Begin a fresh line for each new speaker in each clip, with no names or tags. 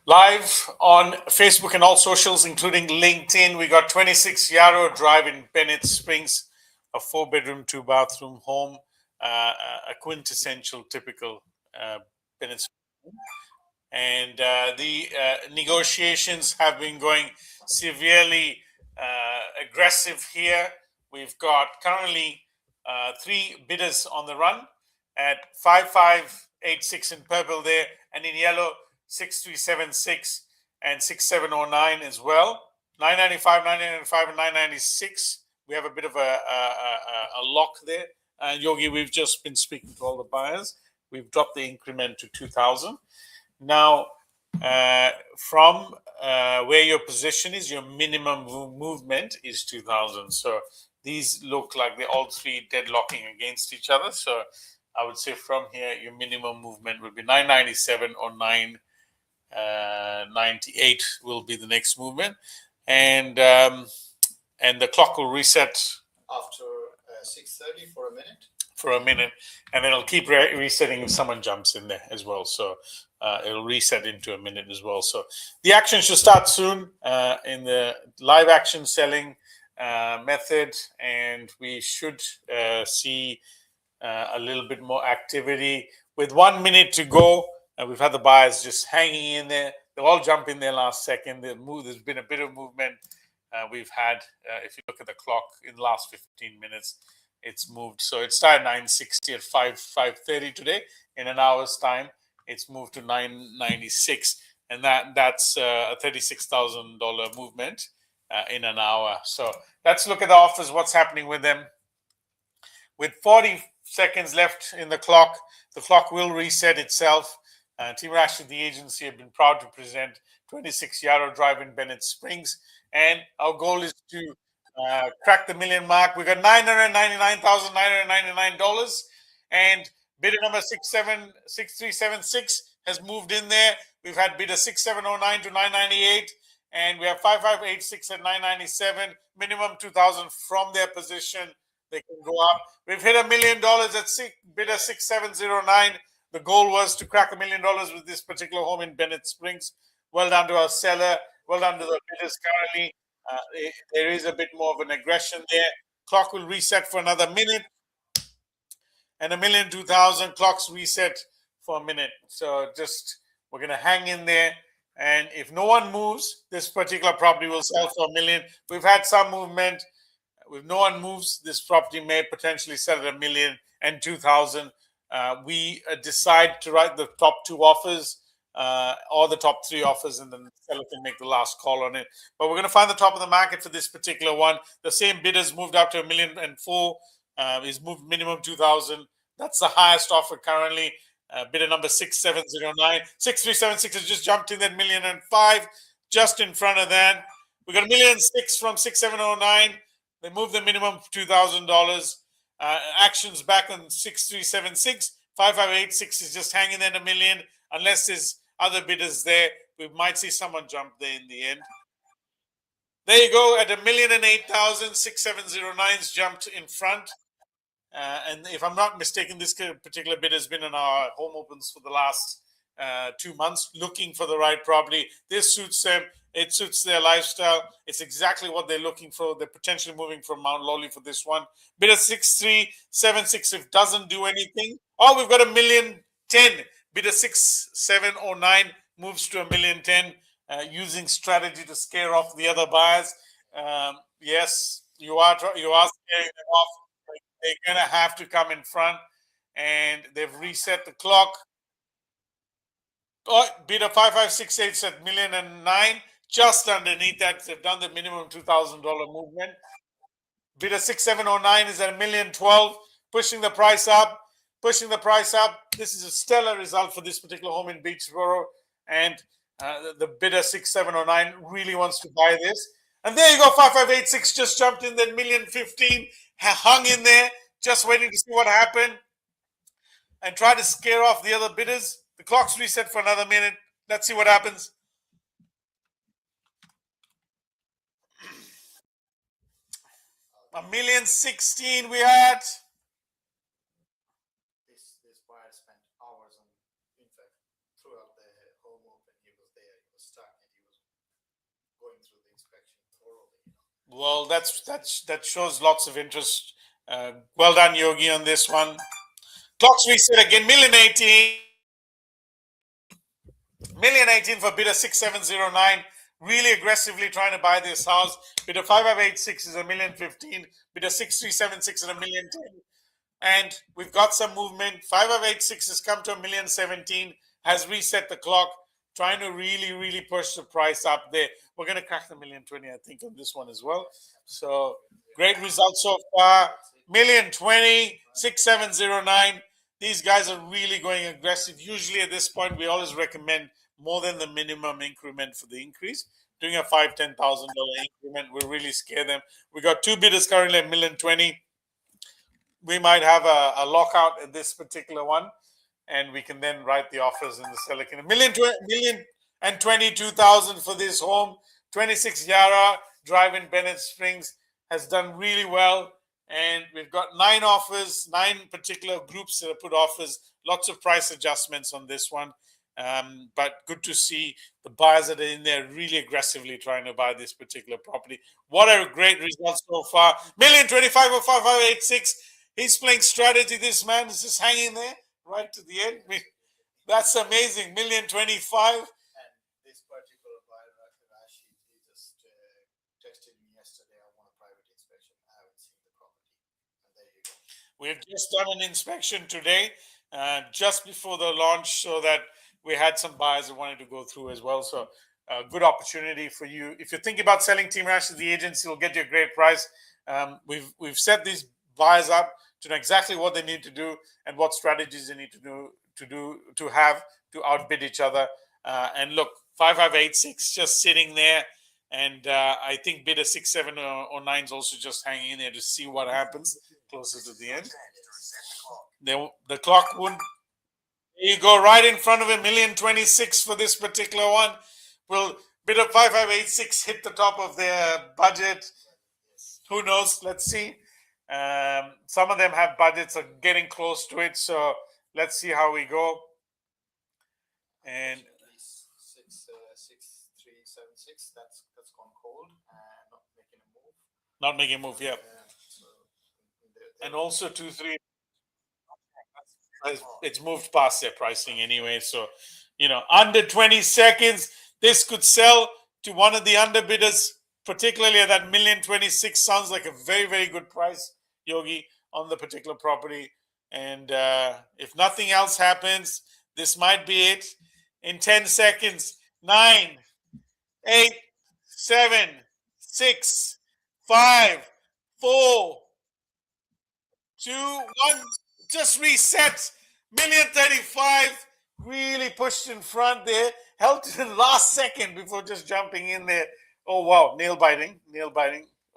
Live on Facebook and all socials, including LinkedIn. We got 26 Yarrow Drive in Bennett Springs, a 4-bedroom, 2-bathroom home, a quintessential, typical Bennett Springs. And the negotiations have been going severely aggressive here. We've got currently 3 bidders on the run at 5586 in purple there, and in yellow 6376 and 6709 as well. 995, 995, and 996. We have a bit of a lock there. Yogi, we've just been speaking to all the buyers. We've dropped the increment to 2,000. Now, from where your position is, your minimum movement is 2,000. So these look like they're all 3 deadlocking against each other. So I would say from here, your minimum movement would be 997 or 998 will be the next movement, and the clock will reset
after 6:30 for a minute.
And then it'll keep resetting if someone jumps in there as well. So it'll reset into a minute as well. So the action should start soon in the live action selling method, and we should see a little bit more activity. With 1 minute to go, we've had the buyers just hanging in there. They'll all jump in there last second. There's been a bit of movement. We've had, if you look at the clock, in the last 15 minutes, it's moved. So it started 960 at 5:30 today. In an hour's time, it's moved to 996, and that's a $36,000 movement in an hour. So let's look at the offers. What's happening with them? With 40 seconds left in the clock will reset itself. Teamrash, the agency, have been proud to present 26 Yarrow Drive in Bennett Springs, and our goal is to crack the million mark. We got $999,999, and bidder number 6376 has moved in there. We've had bidder 6709 to 998, and we have 5586 at 997. Minimum 2,000 from their position. They can go up. We've hit $1 million at bidder 6709. The goal was to crack $1 million with this particular home in Bennett Springs. Well done to our seller. Well done to the bidders currently. There is a bit more of an aggression there. Clock will reset for another minute. And $1,200,000 clocks reset for a minute. So just, we're going to hang in there. And if no one moves, this particular property will sell for $1 million. We've had some movement. If no one moves, this property may potentially sell at $1,002,000. We decide to write the top 2 offers or the top 3 offers, and then the seller can make the last call on it. But we're going to find the top of the market for this particular one. The same bidders moved up to $1,004,000. Is moved minimum 2,000. That's the highest offer currently. Bidder number 6709. 6376 has just jumped in that $1,005,000. Just in front of that, we got $1,006,000 from 6709. They moved the minimum $2,000. Actions back on 6376. 5586 is just hanging there at $1 million. Unless there's other bidders there, we might see someone jump there in the end. There you go, at $1,008,000. 6709's jumped in front. And if I'm not mistaken, this particular bidder has been in our home opens for the last 2 months, looking for the right property. This suits them. It suits their lifestyle. It's exactly what they're looking for. They're potentially moving from Mount Lawley for this one. Bidder 6376, if doesn't do anything. Oh, we've got $1,010,000. Bidder 6709 moves to $1,010,000, using strategy to scare off the other buyers. Yes, you are scaring them off. They're going to have to come in front, and they've reset the clock. Oh, bidder 5568 at $1,009,000. Just underneath that, they've done the minimum $2,000 movement. Bidder 6709 is at $1,012,000, pushing the price up. This is a stellar result for this particular home in Beachboro, and the bidder 6709 really wants to buy this. And there you go, 5586 just jumped in, then $1,015,000, hung in there, just waiting to see what happened, and try to scare off the other bidders. The clock's reset for another minute. Let's see what happens. $1,016,000 we had.
This buyer spent hours on, in fact, throughout the home open. He was there, he was stuck and he was going through the inspection thoroughly.
Well, that shows lots of interest. Well done, Yogi, on this one. Clocks reset again. Million 18 for bidder 6709. Really aggressively trying to buy this house. Bidder 5586 is $1,015,000. Bidder 6376 is $1,010,000. And we've got some movement. 5586 has come to $1,017,000, has reset the clock, trying to really push the price up there. We're going to crack the $1,020,000, I think, on this one as well. So great results so far. $1,020,000, 6709. These guys are really going aggressive. Usually at this point, we always recommend more than the minimum increment for the increase. Doing a $5,000, $10,000 increment will really scare them. We got two bidders currently at $1,020,000. We might have a lockout at this particular one, and we can then write the offers in the seller can. $1,022,000 for this home. 26 Yarrow Drive in Bennett Springs has done really well. And we've got 9 offers, 9 particular groups that have put offers, lots of price adjustments on this one. But good to see the buyers that are in there really aggressively trying to buy this particular property. What a great result so far. $1,025,000 for 5586. He's playing strategy. This man is just hanging there right to the end. That's amazing. $1,025,000.
And this particular buyer, Rash, he just texted me yesterday, I want a private inspection. I haven't seen the property. And there you go.
We've just done an inspection today, just before the launch, so that we had some buyers that wanted to go through as well. So good opportunity for you. If you're thinking about selling Teamrash to the agency, will get you a great price. We've set these buyers up to know exactly what they need to do and what strategies they need to have to outbid each other. And look, 5586 just sitting there, and I think bidder 6709 is also just hanging in there to see what happens closer to the end. The clock wouldn't. There you go, right in front of him, $1,026,000 for this particular one. Will bidder 5586 hit the top of their budget? Who knows? Let's see. Some of them have budgets are getting close to it, so let's see how we go. And
6376, that's gone cold and
not making a move, yeah.
So
And also 2-3, it's moved past their pricing anyway. So, under 20 seconds, this could sell to one of the underbidders, particularly at that $1,026,000. Sounds like a very good price, Yogi, on the particular property. And if nothing else happens, this might be it. In 10 seconds, 9, 8, 7, 6, 5, 4, 2, 1. Just reset. $1,035,000. Really pushed in front there. Held to the last second before just jumping in there. Oh, wow. Nail biting.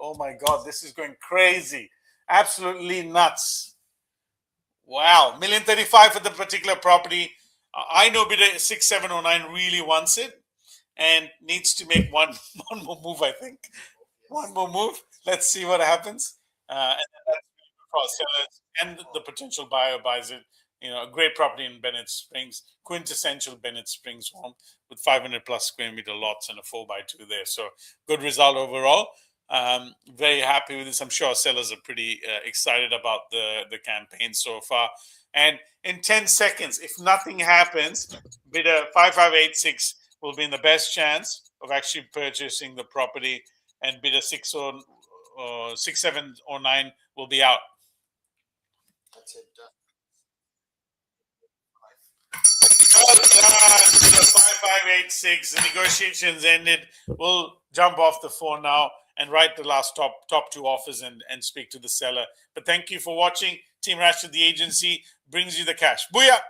Oh, my God. This is going crazy. Absolutely nuts. Wow. $1,035,000 for the particular property. I know bidder 6709 really wants it and needs to make one more move, I think. One more move. Let's see what happens. And that's for sellers and the potential buyer buys it. A great property in Bennett Springs, quintessential Bennett Springs home with 500 plus square meter lots and a 4x2 there. So good result overall. Very happy with this. I'm sure sellers are pretty excited about the campaign so far. And in 10 seconds, if nothing happens, bidder 5586 will be in the best chance of actually purchasing the property, and bidder 6709 will be out.
that's it.
Well done, bidder 5586. The negotiations ended. We'll jump off the phone now and write the last top 2 offers and speak to the seller. But thank you for watching. Teamrash to the agency brings you the cash. Booyah!